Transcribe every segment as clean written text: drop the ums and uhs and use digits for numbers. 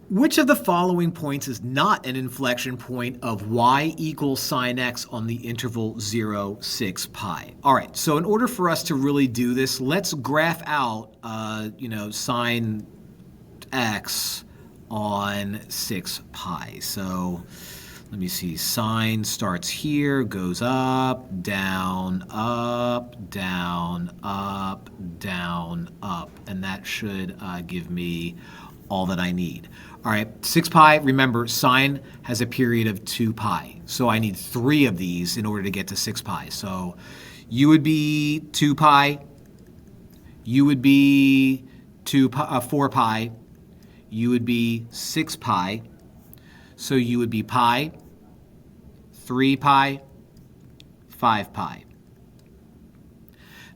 Which of the following points is not an inflection point of y equals sine x on the interval 0, 6 pi? All right, so in order for us to really do this, let's graph out, sine x on 6 pi. So let me see, sine starts here, goes up, down, up, down, up, down, up, and that should give me all that I need. All right, 6 pi, remember, sine has a period of 2 pi. So I need 3 of these in order to get to 6 pi. So you would be 2 pi, you would be 4 pi, you would be 6 pi. So you would be pi, 3 pi, 5 pi.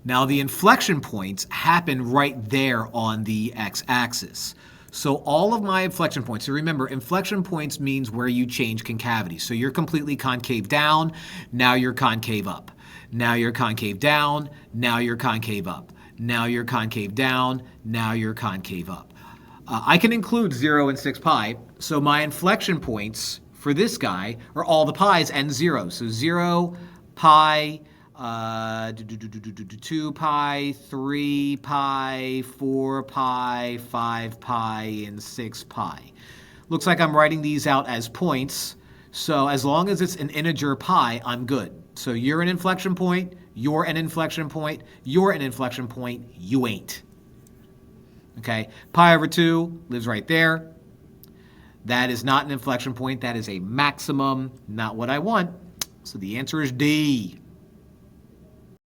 Now the inflection points happen right there on the x-axis. So all of my inflection points, so remember, inflection points means where you change concavity. So you're completely concave down, now you're concave up. Now you're concave down, now you're concave up. Now you're concave down, now you're concave up. I can include 0 and 6 pi, so my inflection points for this guy are all the pi's and 0. So 0, pi, 2 pi, 3 pi, 4 pi, 5 pi, and 6 pi. Looks like I'm writing these out as points, so as long as it's an integer pi, I'm good. So you're an inflection point, you're an inflection point, you're an inflection point, you ain't. Okay, pi over 2 lives right there. That is not an inflection point, that is a maximum, not what I want. So the answer is D.